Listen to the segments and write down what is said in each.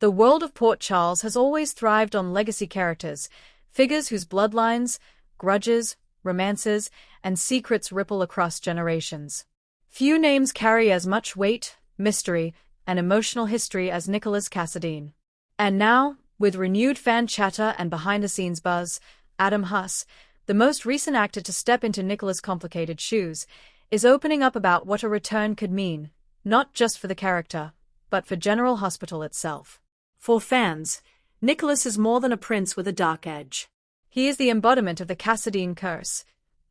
The world of Port Charles has always thrived on legacy characters, figures whose bloodlines, grudges, romances, and secrets ripple across generations. Few names carry as much weight, mystery, and emotional history as Nikolas Cassadine. And now, with renewed fan chatter and behind-the-scenes buzz, Adam Huss, the most recent actor to step into Nikolas' complicated shoes, is opening up about what a return could mean, not just for the character, but for General Hospital itself. For fans, Nikolas is more than a prince with a dark edge. He is the embodiment of the Cassadine curse,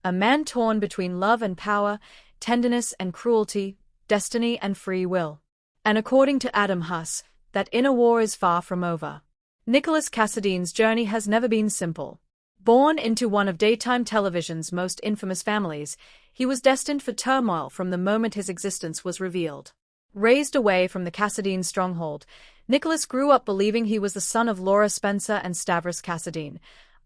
a man torn between love and power, tenderness and cruelty, destiny and free will. And according to Adam Huss, that inner war is far from over. Nikolas Cassadine's journey has never been simple. Born into one of daytime television's most infamous families, he was destined for turmoil from the moment his existence was revealed. Raised away from the Cassadine stronghold, Nikolas grew up believing he was the son of Laura Spencer and Stavros Cassadine,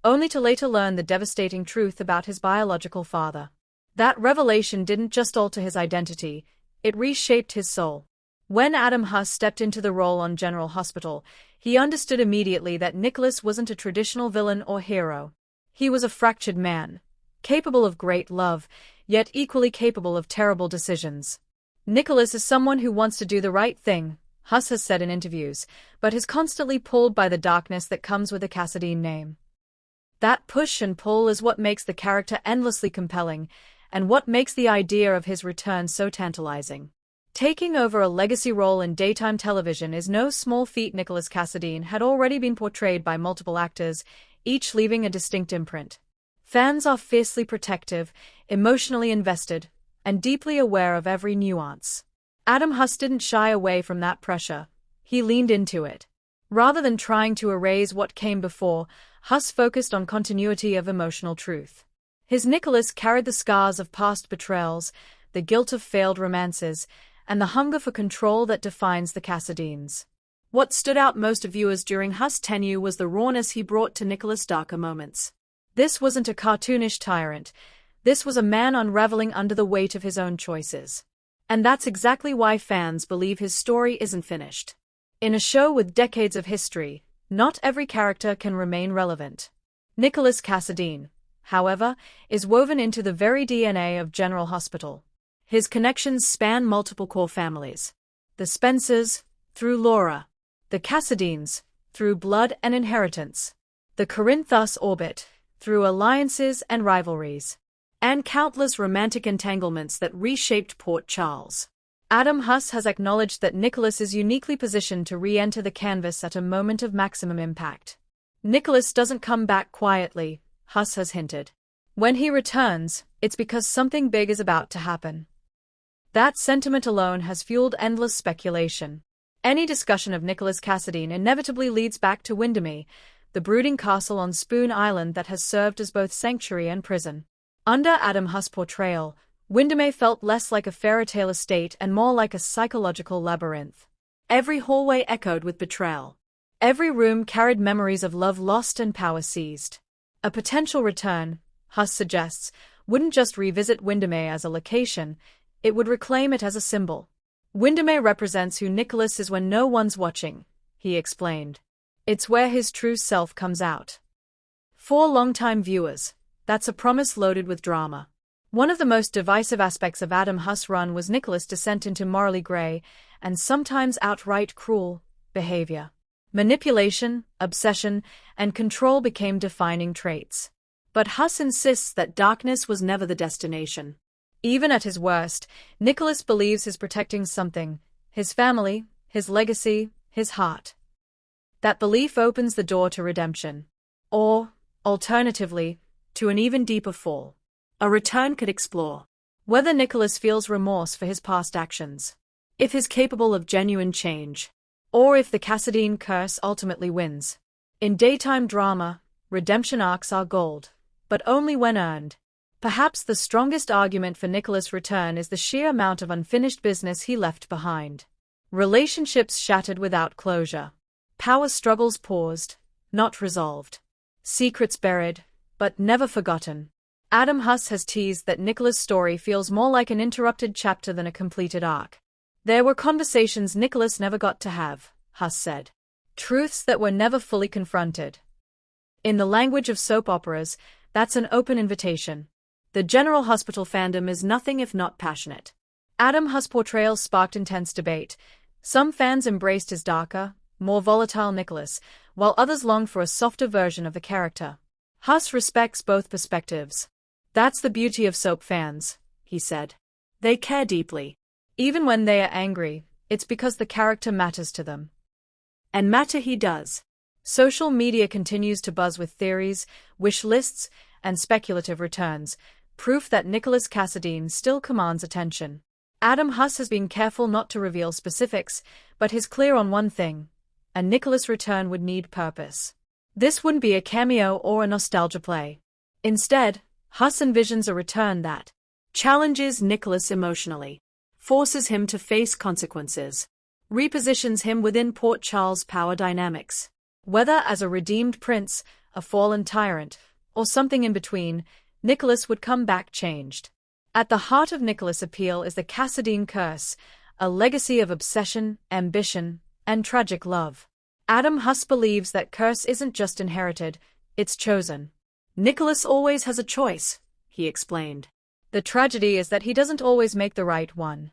only to later learn the devastating truth about his biological father. That revelation didn't just alter his identity, it reshaped his soul. When Adam Huss stepped into the role on General Hospital, he understood immediately that Nikolas wasn't a traditional villain or hero. He was a fractured man, capable of great love, yet equally capable of terrible decisions. Nikolas is someone who wants to do the right thing, Huss has said in interviews, but is constantly pulled by the darkness that comes with the Cassadine name. That push and pull is what makes the character endlessly compelling, and what makes the idea of his return so tantalizing. Taking over a legacy role in daytime television is no small feat. Nikolas Cassadine had already been portrayed by multiple actors, each leaving a distinct imprint. Fans are fiercely protective, emotionally invested, and deeply aware of every nuance. Adam Huss didn't shy away from that pressure, he leaned into it. Rather than trying to erase what came before, Huss focused on continuity of emotional truth. His Nikolas carried the scars of past betrayals, the guilt of failed romances, and the hunger for control that defines the Cassadines. What stood out most to viewers during Huss' tenure was the rawness he brought to Nikolas' darker moments. This wasn't a cartoonish tyrant, this was a man unraveling under the weight of his own choices. And that's exactly why fans believe his story isn't finished. In a show with decades of history, not every character can remain relevant. Nikolas Cassadine, however, is woven into the very DNA of General Hospital. His connections span multiple core families. The Spencers, through Laura. The Cassadines, through blood and inheritance. The Corinthus orbit, through alliances and rivalries. And countless romantic entanglements that reshaped Port Charles. Adam Huss has acknowledged that Nikolas is uniquely positioned to re-enter the canvas at a moment of maximum impact. Nikolas doesn't come back quietly, Huss has hinted. When he returns, it's because something big is about to happen. That sentiment alone has fueled endless speculation. Any discussion of Nikolas Cassadine inevitably leads back to Windermere, the brooding castle on Spoon Island that has served as both sanctuary and prison. Under Adam Huss' portrayal, Windermere felt less like a fairy-tale estate and more like a psychological labyrinth. Every hallway echoed with betrayal. Every room carried memories of love lost and power seized. A potential return, Huss suggests, wouldn't just revisit Windermere as a location, it would reclaim it as a symbol. Windermere represents who Nikolas is when no one's watching, he explained. It's where his true self comes out. For longtime viewers, that's a promise loaded with drama. One of the most divisive aspects of Adam Huss' run was Nikolas' descent into morally gray, and sometimes outright cruel, behavior. Manipulation, obsession, and control became defining traits. But Huss insists that darkness was never the destination. Even at his worst, Nikolas believes he's protecting something, his family, his legacy, his heart. That belief opens the door to redemption. Or, alternatively, to an even deeper fall. A return could explore whether Nikolas feels remorse for his past actions, if he's capable of genuine change, or if the Cassadine curse ultimately wins. In daytime drama, redemption arcs are gold, but only when earned. Perhaps the strongest argument for Nikolas' return is the sheer amount of unfinished business he left behind. Relationships shattered without closure. Power struggles paused, not resolved. Secrets buried, but never forgotten. Adam Huss has teased that Nikolas' story feels more like an interrupted chapter than a completed arc. There were conversations Nikolas never got to have, Huss said. truths that were never fully confronted. In the language of soap operas, that's an open invitation. The General Hospital fandom is nothing if not passionate. Adam Huss' portrayal sparked intense debate. Some fans embraced his darker, more volatile Nikolas, while others longed for a softer version of the character. Huss respects both perspectives. That's the beauty of soap fans, he said. They care deeply. Even when they are angry, it's because the character matters to them. And matter he does. Social media continues to buzz with theories, wish lists, and speculative returns, proof that Nikolas Cassadine still commands attention. Adam Huss has been careful not to reveal specifics, but he's clear on one thing: a Nikolas return would need purpose. This wouldn't be a cameo or a nostalgia play. Instead, Huss envisions a return that challenges Nikolas emotionally, forces him to face consequences, repositions him within Port Charles' power dynamics. Whether as a redeemed prince, a fallen tyrant, or something in between, Nikolas would come back changed. At the heart of Nikolas' appeal is the Cassadine curse, a legacy of obsession, ambition, and tragic love. Adam Huss believes that curse isn't just inherited, it's chosen. Nikolas always has a choice, he explained. The tragedy is that he doesn't always make the right one.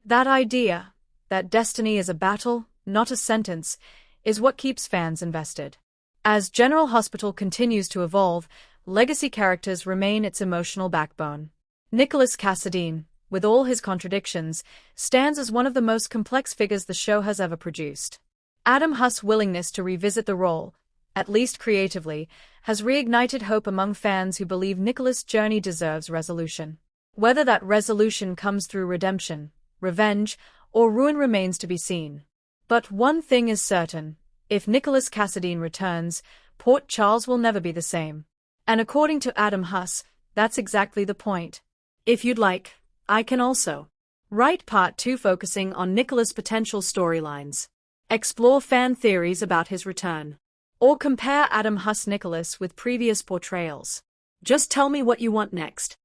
That idea, that destiny is a battle, not a sentence, is what keeps fans invested. As General Hospital continues to evolve, legacy characters remain its emotional backbone. Nikolas Cassadine, with all his contradictions, stands as one of the most complex figures the show has ever produced. Adam Huss' willingness to revisit the role, at least creatively, has reignited hope among fans who believe Nikolas' journey deserves resolution. Whether that resolution comes through redemption, revenge, or ruin remains to be seen. But one thing is certain: if Nikolas Cassadine returns, Port Charles will never be the same. And according to Adam Huss, that's exactly the point. If you'd like, I can also write part 2 focusing on Nikolas' potential storylines, explore fan theories about his return, or compare Adam Huss' Nikolas with previous portrayals. Just tell me what you want next.